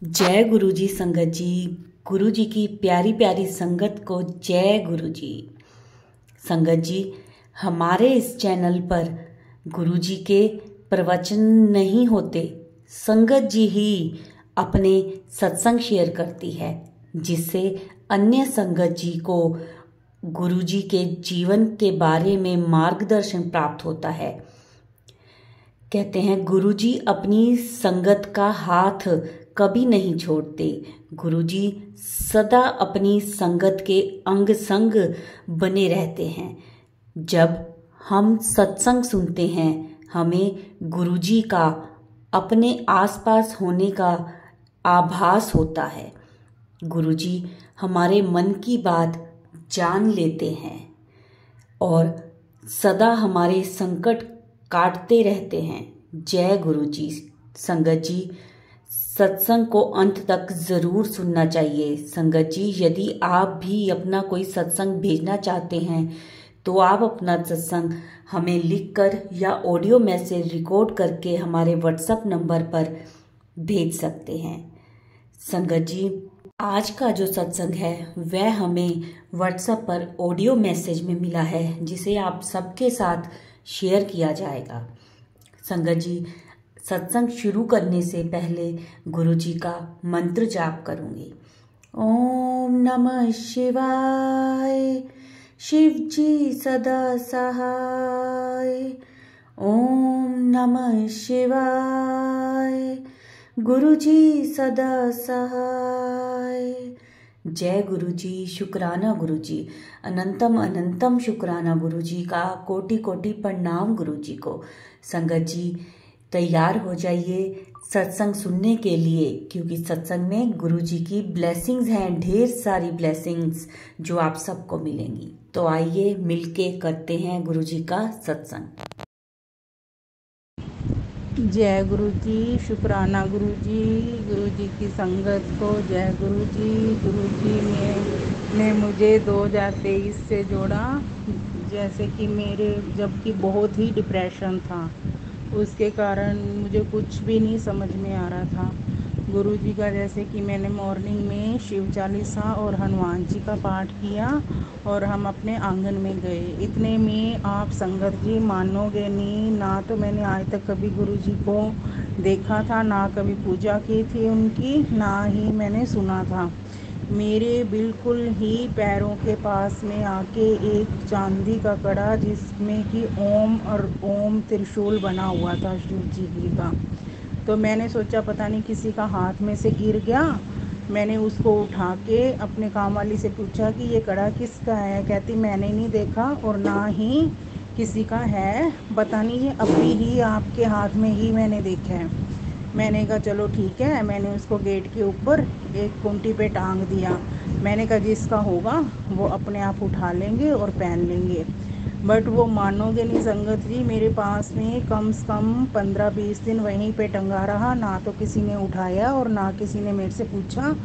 जय गुरु जी संगत जी। गुरु जी की प्यारी प्यारी संगत को जय गुरु जी। संगत जी, हमारे इस चैनल पर गुरु जी के प्रवचन नहीं होते, संगत जी ही अपने सत्संग शेयर करती है, जिससे अन्य संगत जी को गुरु जी के जीवन के बारे में मार्गदर्शन प्राप्त होता है। कहते हैं गुरुजी अपनी संगत का हाथ कभी नहीं छोड़ते। गुरुजी सदा अपनी संगत के अंग संग बने रहते हैं। जब हम सत्संग सुनते हैं, हमें गुरुजी का अपने आसपास होने का आभास होता है। गुरुजी हमारे मन की बात जान लेते हैं और सदा हमारे संकट काटते रहते हैं। जय गुरु जी। संगत जी, सत्संग को अंत तक जरूर सुनना चाहिए। संगत जी, यदि आप भी अपना कोई सत्संग भेजना चाहते हैं तो आप अपना सत्संग हमें लिखकर या ऑडियो मैसेज रिकॉर्ड करके हमारे व्हाट्सएप नंबर पर भेज सकते हैं। संगत जी, आज का जो सत्संग है वह हमें व्हाट्सएप पर ऑडियो मैसेज में मिला है, जिसे आप सबके साथ शेयर किया जाएगा। संगत जी, सत्संग शुरू करने से पहले गुरु जी का मंत्र जाप करूंगी। ओम नमः शिवाय, शिव जी सदा सहाय। ओम नमः शिवाय, गुरु जी सदा सहाय। जय गुरु जी। शुक्राना गुरु जी, अनंतम अनंतम शुक्राना गुरु जी का। कोटि कोटि प्रणाम गुरु जी को। संगत जी, तैयार हो जाइए सत्संग सुनने के लिए, क्योंकि सत्संग में गुरु जी की ब्लेसिंग्स हैं, ढेर सारी ब्लेसिंग्स जो आप सबको मिलेंगी। तो आइए मिलके करते हैं गुरु जी का सत्संग। जय गुरु जी। शुक्राना गुरु जी की संगत को जय गुरु जी। गुरु जी ने मुझे 2023 से जोड़ा। जैसे कि मेरे जबकि बहुत ही डिप्रेशन था, उसके कारण मुझे कुछ भी नहीं समझ में आ रहा था। गुरु जी का जैसे कि मैंने मॉर्निंग में शिव चालीसा और हनुमान जी का पाठ किया और हम अपने आंगन में गए। इतने में आप संगत जी मानोगे नहीं, ना तो मैंने आज तक कभी गुरु जी को देखा था, ना कभी पूजा की थी उनकी, ना ही मैंने सुना था। मेरे बिल्कुल ही पैरों के पास में आके एक चांदी का कड़ा, जिसमें कि ओम और ओम त्रिशूल बना हुआ था शिव जी का। तो मैंने सोचा पता नहीं किसी का हाथ में से गिर गया। मैंने उसको उठा के अपने काम वाली से पूछा कि ये कड़ा किसका है। कहती मैंने नहीं देखा और ना ही किसी का है, पता नहीं ये अभी ही आपके हाथ में ही मैंने देखा है। मैंने कहा चलो ठीक है। मैंने उसको गेट के ऊपर एक कुंटी पे टांग दिया। मैंने कहा जिसका होगा वो अपने आप उठा लेंगे और पहन लेंगे। बट वो मानोगे नहीं संगत जी, मेरे पास में कम से कम 15-20 दिन वहीं पे टंगा रहा। ना तो किसी ने उठाया और ना किसी ने मेरे से पूछा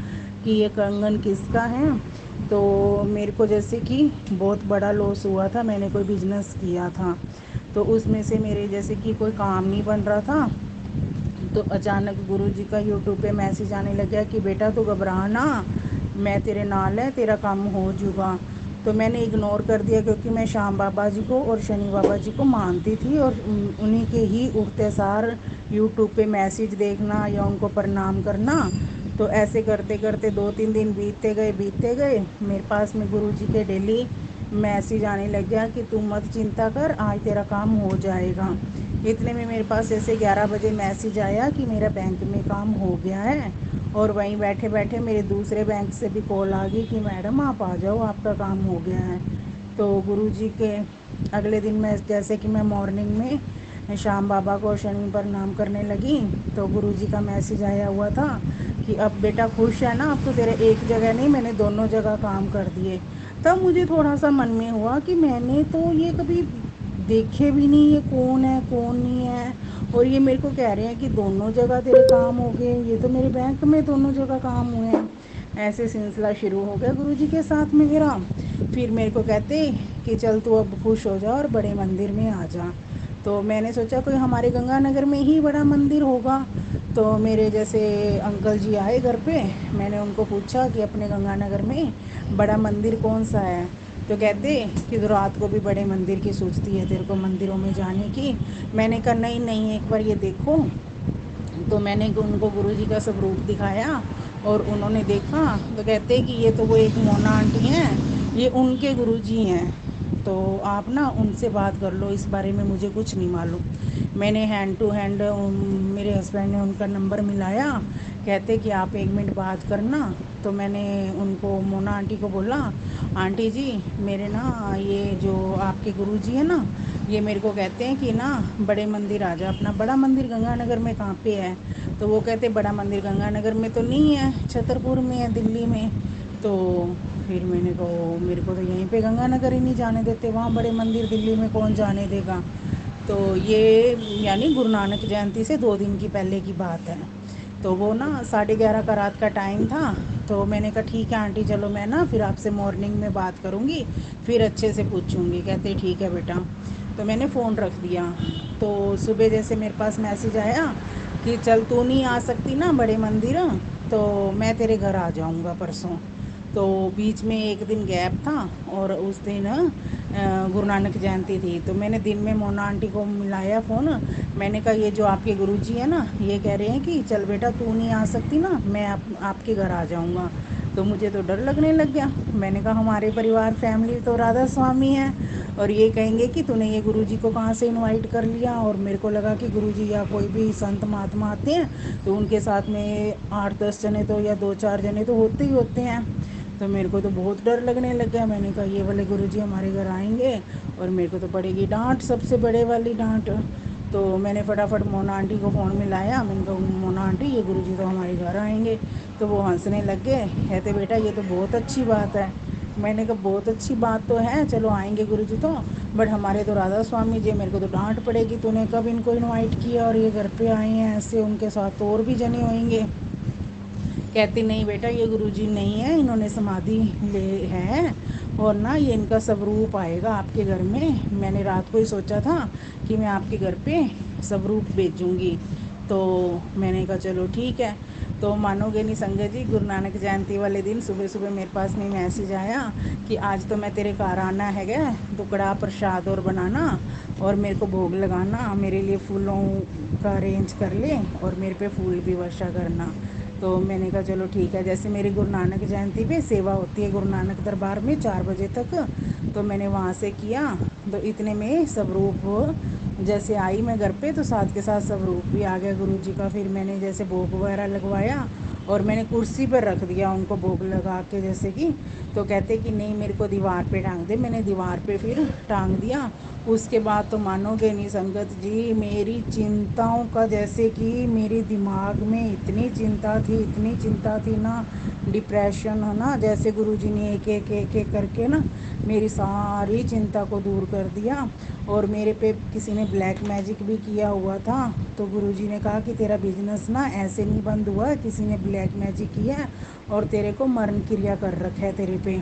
कि ये कंगन किसका है। तो मेरे को जैसे कि बहुत बड़ा लॉस हुआ था। मैंने कोई बिजनेस किया था तो उसमें से मेरे जैसे कि कोई काम नहीं बन रहा था। तो अचानक गुरु जी का यूट्यूब पे मैसेज आने लग गया कि बेटा तू घबरा ना, मैं तेरे नाल है, तेरा काम हो जाएगा। तो मैंने इग्नोर कर दिया, क्योंकि मैं श्याम बाबा जी को और शनि बाबा जी को मानती थी और उन्हीं के ही उठते सार यूट्यूब पे मैसेज देखना या उनको प्रणाम करना। तो ऐसे करते करते 2-3 दिन बीतते गए। मेरे पास में गुरु जी के डेली मैसेज आने लग गया कि तू मत चिंता कर, आज तेरा काम हो जाएगा। इतने में मेरे पास ऐसे 11 बजे मैसेज आया कि मेरा बैंक में काम हो गया है। और वहीं बैठे बैठे मेरे दूसरे बैंक से भी कॉल आ गई कि मैडम आप आ जाओ, आपका काम हो गया है। तो गुरु जी के अगले दिन मैं जैसे कि मैं मॉर्निंग में श्याम बाबा को शनि प्रणाम करने लगी, तो गुरु जी का मैसेज आया हुआ था कि अब बेटा खुश है ना, अब तो तेरे एक जगह नहीं मैंने दोनों जगह काम कर दिए। तब मुझे थोड़ा सा मन में हुआ कि मैंने तो ये कभी देखे भी नहीं, ये कौन है कौन नहीं है, और ये मेरे को कह रहे हैं कि दोनों जगह तेरे काम हो गए। ये तो मेरे बैंक में दोनों जगह काम हुए हैं। ऐसे सिलसिला शुरू हो गया गुरु जी के साथ में मेरा। फिर मेरे को कहते कि चल तू अब खुश हो जा और बड़े मंदिर में आ जा। तो मैंने सोचा कोई हमारे गंगानगर में ही बड़ा मंदिर होगा। तो मेरे जैसे अंकल जी आए घर पे, मैंने उनको पूछा कि अपने गंगानगर में बड़ा मंदिर कौन सा है। तो कहते कि तो रात को भी बड़े मंदिर की सोचती है तेरे को मंदिरों में जाने की। मैंने कहा नहीं नहीं, एक बार ये देखो। तो मैंने उनको गुरुजी का स्वरूप दिखाया और उन्होंने देखा। तो कहते कि ये तो वो एक मोना आंटी हैं, ये उनके गुरुजी हैं, तो आप ना उनसे बात कर लो, इस बारे में मुझे कुछ नहीं मालूम। मैंने हैंड टू हैंड मेरे हस्बैंड ने उनका नंबर मिलाया। कहते कि आप 1 मिनट बात करना। तो मैंने उनको, मोना आंटी को बोला, आंटी जी मेरे ना ये जो आपके गुरुजी है ना, ये मेरे को कहते हैं कि ना बड़े मंदिर आ जा अपना। बड़ा मंदिर गंगानगर में कहाँ पे है? तो वो कहते बड़ा मंदिर गंगानगर में तो नहीं है, छतरपुर में है, दिल्ली में। तो फिर मैंने कहा मेरे को तो यहीं पे गंगानगर ही नहीं जाने देते, वहाँ बड़े मंदिर दिल्ली में कौन जाने देगा। तो ये यानी गुरु नानक जयंती से 2 दिन की पहले की बात है। तो वो ना 11:30 का रात का टाइम था। तो मैंने कहा ठीक है आंटी, चलो मैं ना फिर आपसे मॉर्निंग में बात करूँगी, फिर अच्छे से पूछूँगी। कहते ठीक है बेटा। तो मैंने फ़ोन रख दिया। तो सुबह जैसे मेरे पास मैसेज आया कि चल तू नहीं आ सकती ना बड़े मंदिर, तो मैं तेरे घर आ जाऊँगा परसों। तो बीच में एक दिन गैप था और उस दिन गुरु नानक जयंती थी। तो मैंने दिन में मोना आंटी को मिलाया फ़ोन। मैंने कहा ये जो आपके गुरुजी है ना, ये कह रहे हैं कि चल बेटा तू नहीं आ सकती ना, मैं आपके घर आ जाऊँगा। तो मुझे तो डर लगने लग गया। मैंने कहा हमारे परिवार फैमिली तो राधा स्वामी है, और ये कहेंगे कि तूने ये गुरुजी को कहाँ से इनवाइट कर लिया। और मेरे को लगा कि गुरुजी या कोई भी संत महात्मा आते हैं तो उनके साथ में 8-10 जने तो या 2-4 जने तो होते ही होते हैं। तो मेरे को तो बहुत डर लगने लग गया। मैंने कहा ये वाले गुरुजी हमारे घर आएंगे और मेरे को तो पड़ेगी डांट, सबसे बड़े वाली डांट। तो मैंने फटाफट मोना आंटी को फ़ोन मिलाया। मैंने कहा मोना आंटी ये गुरुजी तो हमारे घर आएंगे। तो वो हंसने लग गए, कहते बेटा ये तो बहुत अच्छी बात है। मैंने कहा बहुत अच्छी बात तो है, चलो आएंगे गुरुजी तो, बट हमारे तो राधा स्वामी जी, मेरे को तो डांट पड़ेगी, तूने कब इनको इनवाइट किया और ये घर पे आए हैं ऐसे, उनके साथ तो और भी जने होंगे। कहती नहीं बेटा ये गुरुजी नहीं है, इन्होंने समाधि ले है और ना ये इनका स्वरूप आएगा आपके घर में। मैंने रात को ही सोचा था कि मैं आपके घर पे स्वरूप भेजूँगी। तो मैंने कहा चलो ठीक है। तो मानोगे नहीं संगत जी, गुरु नानक जयंती वाले दिन सुबह सुबह मेरे पास में मैसेज आया कि आज तो मैं तेरे घर आना है, तो कड़ा प्रसाद और बनाना और मेरे को भोग लगाना, मेरे लिए फूलों का अरेंज कर ले और मेरे पे फूल भी वर्षा करना। तो मैंने कहा चलो ठीक है। जैसे मेरी गुरु नानक जयंती पे सेवा होती है गुरु नानक दरबार में 4 बजे तक, तो मैंने वहाँ से किया। तो इतने में स्वरूप जैसे आई मैं घर पे, तो साथ के साथ स्वरूप भी आ गया गुरु जी का। फिर मैंने जैसे भोग वगैरह लगवाया और मैंने कुर्सी पर रख दिया उनको भोग लगा के जैसे कि। तो कहते कि नहीं मेरे को दीवार पे टांग दे, मैंने दीवार पे फिर टांग दिया। उसके बाद तो मानोगे नहीं संगत जी, मेरी चिंताओं का जैसे कि मेरे दिमाग में इतनी चिंता थी, इतनी चिंता थी ना, डिप्रेशन है ना, जैसे गुरुजी ने एक एक एक एक करके ना मेरी सारी चिंता को दूर कर दिया। और मेरे पे किसी ने ब्लैक मैजिक भी किया हुआ था। तो गुरुजी ने कहा कि तेरा बिजनेस ना ऐसे नहीं बंद हुआ है, किसी ने ब्लैक मैजिक किया है और तेरे को मरण क्रिया कर रखा है तेरे पे।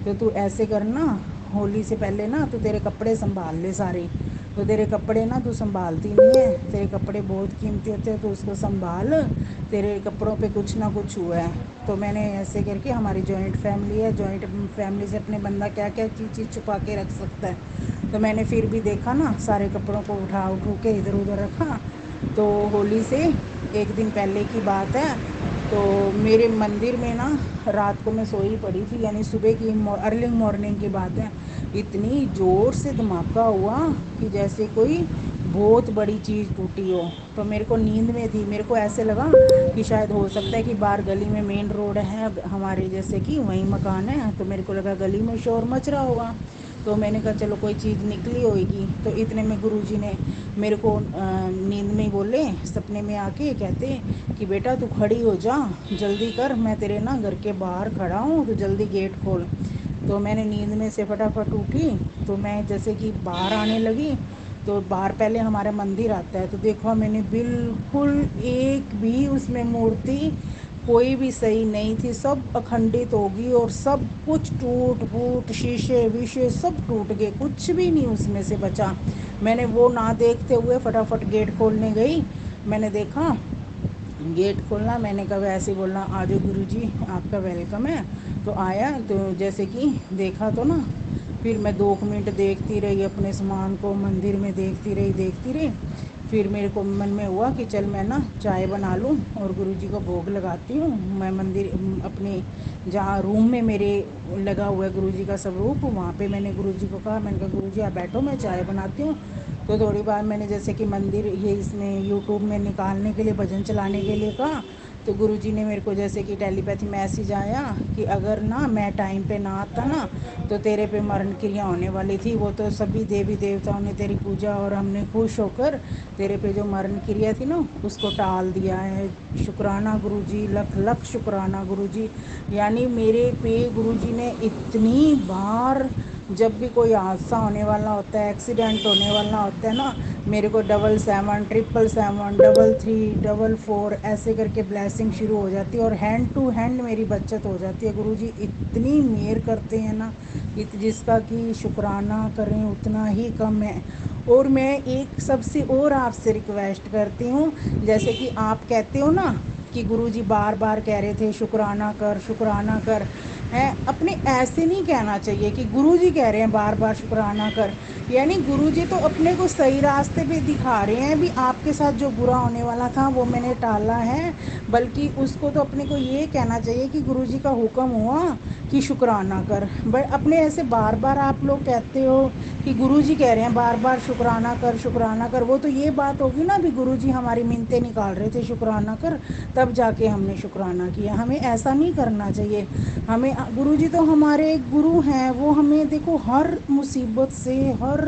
तो तू ऐसे करना, होली से पहले ना तू तेरे कपड़े संभाल ले सारे। तो तेरे कपड़े ना तू संभालती नहीं है, तेरे कपड़े बहुत कीमती होते हैं, तो उसको संभाल, तेरे कपड़ों पे कुछ ना कुछ हुआ है। तो मैंने ऐसे करके, हमारी जॉइंट फैमिली है, जॉइंट फैमिली से अपने बंदा क्या क्या चीज़ छुपा के रख सकता है। तो मैंने फिर भी देखा ना, सारे कपड़ों को उठा के इधर उधर रखा। तो होली से 1 दिन पहले की बात है। तो मेरे मंदिर में ना रात को मैं सोई पड़ी थी, यानी सुबह की अर्ली मॉर्निंग की बात है, इतनी ज़ोर से धमाका हुआ कि जैसे कोई बहुत बड़ी चीज़ टूटी हो। तो मेरे को नींद में थी, मेरे को ऐसे लगा कि शायद हो सकता है कि बाहर गली में मेन रोड है हमारे जैसे कि वहीं मकान है, तो मेरे को लगा गली में शोर मच रहा होगा। तो मैंने कहा चलो कोई चीज़ निकली होगी। तो इतने में गुरुजी ने मेरे को नींद में बोले, सपने में आके कहते कि बेटा तू खड़ी हो जा, जल्दी कर, मैं तेरे ना घर के बाहर खड़ा हूँ, तो जल्दी गेट खोल। तो मैंने नींद में से फटाफट उठी। तो मैं जैसे कि बाहर आने लगी, तो बाहर पहले हमारा मंदिर आता है, तो देखो मैंने बिल्कुल एक भी उसमें मूर्ति कोई भी सही नहीं थी, सब अखंडित होगी और सब कुछ टूट फूट, शीशे वीशे सब टूट गए, कुछ भी नहीं उसमें से बचा। मैंने वो ना देखते हुए फटाफट गेट खोलने गई। मैंने देखा गेट खोलना, मैंने कहा ऐसे बोलना आ जाओ गुरुजी आपका वेलकम है। तो आया, तो जैसे कि देखा तो ना, फिर मैं 2 मिनट देखती रही अपने सामान को, मंदिर में देखती रही। फिर मेरे को मन में हुआ कि चल मैं ना चाय बना लूँ और गुरुजी को भोग लगाती हूँ। मैं मंदिर अपने जहाँ रूम में मेरे लगा हुआ है गुरुजी का स्वरूप, वहाँ पे मैंने गुरुजी को कहा, मैंने कहा गुरुजी आप बैठो मैं चाय बनाती हूँ। तो थोड़ी बार मैंने जैसे कि मंदिर ये इसमें यूट्यूब में निकालने के लिए, भजन चलाने के लिए कहा। तो गुरुजी ने मेरे को जैसे कि टेलीपैथी मैसेज आया कि अगर ना मैं टाइम पे ना आता ना तो तेरे पे मरण क्रिया होने वाली थी। वो तो सभी देवी देवताओं ने तेरी पूजा और हमने खुश होकर तेरे पे जो मरण क्रिया थी ना उसको टाल दिया है। शुक्राना गुरुजी, लख लख शुक्राना गुरुजी। यानी मेरे पे गुरुजी ने इतनी बार, जब भी कोई हादसा होने वाला होता है, एक्सीडेंट होने वाला होता है ना, मेरे को 777 777 33 44 ऐसे करके ब्लेसिंग शुरू हो जाती है और हैंड टू हैंड मेरी बचत हो जाती है। गुरुजी इतनी मेहर करते हैं ना, जिसका कि शुक्राना करें उतना ही कम है। और मैं एक सबसे और आपसे रिक्वेस्ट करती हूँ, जैसे कि आप कहते हो ना कि गुरुजी बार बार कह रहे थे शुक्राना कर है, अपने ऐसे नहीं कहना चाहिए कि गुरुजी कह रहे हैं बार बार शुक्राना कर। यानी गुरुजी तो अपने को सही रास्ते पे दिखा रहे हैं, भी आपके साथ जो बुरा होने वाला था वो मैंने टाला है। बल्कि उसको तो अपने को ये कहना चाहिए कि गुरुजी का हुक्म हुआ कि शुक्राना कर। बट अपने ऐसे बार बार आप लोग कहते हो कि गुरुजी कह रहे हैं बार बार शुक्राना कर। वो तो ये बात होगी ना, भी गुरुजी हमारी मिन्नतें निकाल रहे थे शुक्राना कर, तब जाके हमने शुक्राना किया। हमें ऐसा नहीं करना चाहिए। हमें गुरुजी तो हमारे गुरु हैं, वो हमें देखो हर मुसीबत से, हर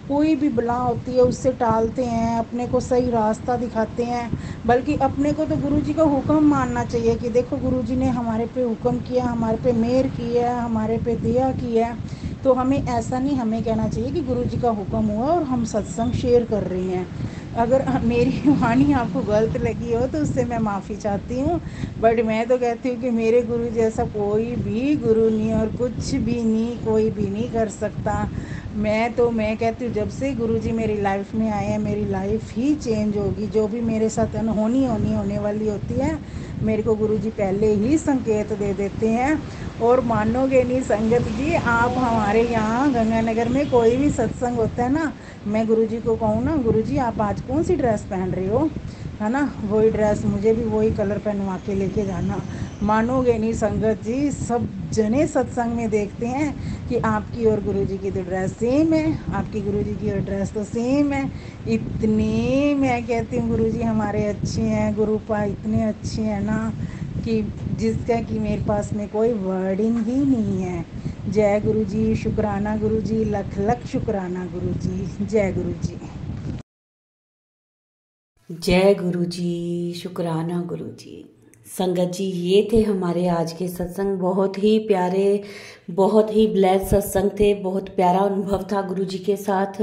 कोई भी बला होती है उससे टालते हैं, अपने को सही रास्ता दिखाते हैं। बल्कि अपने को तो गुरुजी का हुक्म मानना चाहिए कि देखो गुरुजी ने हमारे पे हुक्म किया, हमारे पे मेहर की है, हमारे पे दया की है। तो हमें ऐसा नहीं, हमें कहना चाहिए कि गुरुजी का हुक्म हुआ और हम सत्संग शेयर कर रहे हैं। अगर मेरी वाणी आपको गलत लगी हो तो उससे मैं माफ़ी चाहती हूँ। बट मैं तो कहती हूँ कि मेरे गुरु जैसा कोई भी गुरु नहीं और कुछ भी नहीं, कोई भी नहीं कर सकता। मैं कहती हूँ जब से गुरुजी मेरी लाइफ में आए हैं, मेरी लाइफ ही चेंज होगी। जो भी मेरे साथ अनहोनी होने वाली होती है, मेरे को गुरुजी पहले ही संकेत दे देते हैं। और मानोगे नहीं संगत जी, आप हमारे यहाँ गंगानगर में कोई भी सत्संग होता है ना, मैं गुरुजी को कहूँ ना गुरुजी आप आज कौन सी ड्रेस पहन रहे हो, है ना, वही ड्रेस मुझे भी वही कलर पहनवा के लेके जाना। मानोगे नहीं संगत जी, सब जने सत्संग में देखते हैं कि आपकी और गुरुजी की तो ड्रेस सेम है, आपकी गुरुजी की और ड्रेस तो सेम है। इतने मैं कहती हूँ गुरुजी हमारे अच्छे हैं, गुरुपा इतने अच्छे हैं ना कि जिसका कि मेरे पास में कोई वर्डिंग ही नहीं है। जय गुरुजी, शुक्राना गुरुजी, लख लख शुक्राना गुरुजी, जय गुरुजी। जय गुरुजी, शुक्राना गुरुजी। संगत जी, ये थे हमारे आज के सत्संग। बहुत ही प्यारे, बहुत ही ब्लेस सत्संग थे। बहुत प्यारा अनुभव था गुरुजी के साथ।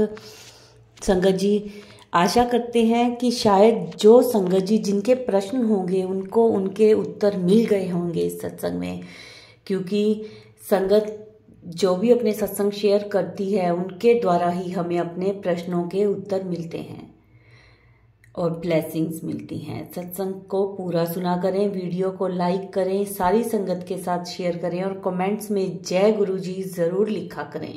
संगत जी, आशा करते हैं कि शायद जो संगत जी जिनके प्रश्न होंगे उनको उनके उत्तर मिल गए होंगे इस सत्संग में, क्योंकि संगत जो भी अपने सत्संग शेयर करती है उनके द्वारा ही हमें अपने प्रश्नों के उत्तर मिलते हैं और ब्लेसिंग्स मिलती हैं। सत्संग को पूरा सुना करें, वीडियो को लाइक करें, सारी संगत के साथ शेयर करें और कमेंट्स में जय गुरुजी ज़रूर लिखा करें।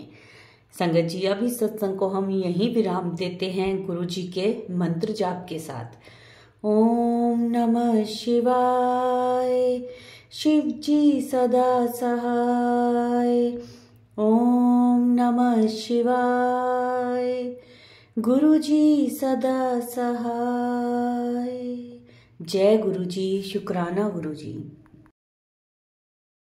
संगत जी, अभी सत्संग को हम यहीं विराम देते हैं गुरुजी के मंत्र जाप के साथ। ओम नमः शिवाय, शिव जी सदा सहाय। ओम नमः शिवाय, गुरुजी सदा सहाय। जय गुरुजी, शुक्राना गुरुजी।